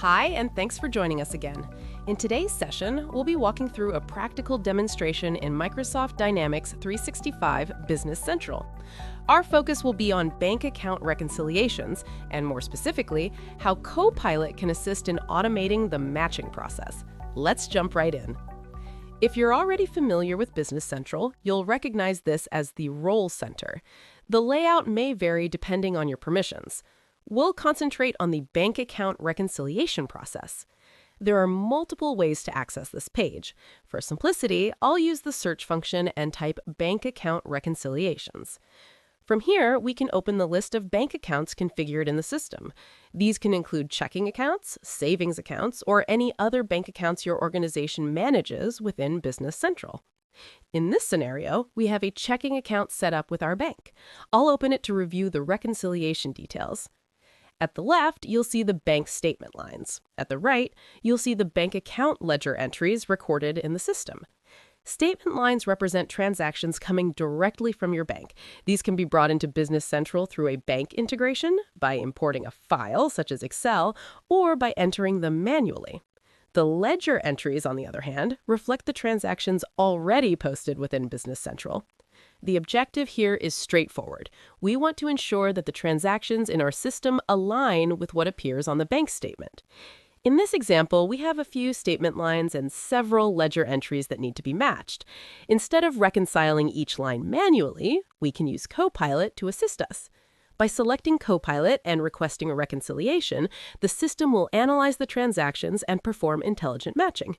Hi, and thanks for joining us again. In today's session, we'll be walking through a practical demonstration in Microsoft Dynamics 365 Business Central. Our focus will be on bank account reconciliations, and more specifically, how Copilot can assist in automating the matching process. Let's jump right in. If you're already familiar with Business Central, you'll recognize this as the Role Center. The layout may vary depending on your permissions. We'll concentrate on the bank account reconciliation process. There are multiple ways to access this page. For simplicity, I'll use the search function and type bank account reconciliations. From here, we can open the list of bank accounts configured in the system. These can include checking accounts, savings accounts, or any other bank accounts your organization manages within Business Central. In this scenario, we have a checking account set up with our bank. I'll open it to review the reconciliation details. At the left, you'll see the bank statement lines. At the right, you'll see the bank account ledger entries recorded in the system. Statement lines represent transactions coming directly from your bank. These can be brought into Business Central through a bank integration, by importing a file, such as Excel, or by entering them manually. The ledger entries, on the other hand, reflect the transactions already posted within Business Central. The objective here is straightforward. We want to ensure that the transactions in our system align with what appears on the bank statement. In this example, we have a few statement lines and several ledger entries that need to be matched. Instead of reconciling each line manually, we can use Copilot to assist us. By selecting Copilot and requesting a reconciliation, the system will analyze the transactions and perform intelligent matching.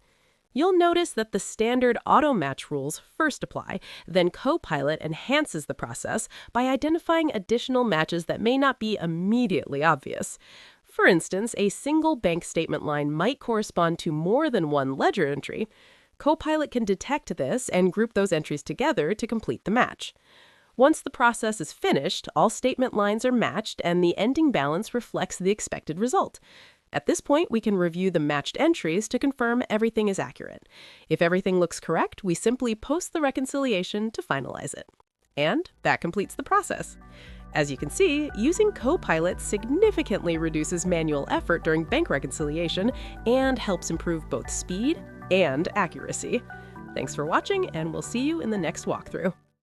You'll notice that the standard auto-match rules first apply, then Copilot enhances the process by identifying additional matches that may not be immediately obvious. For instance, a single bank statement line might correspond to more than one ledger entry. Copilot can detect this and group those entries together to complete the match. Once the process is finished, all statement lines are matched and the ending balance reflects the expected result. At this point, we can review the matched entries to confirm everything is accurate. If everything looks correct, we simply post the reconciliation to finalize it. And that completes the process. As you can see, using Copilot significantly reduces manual effort during bank reconciliation and helps improve both speed and accuracy. Thanks for watching, and we'll see you in the next walkthrough.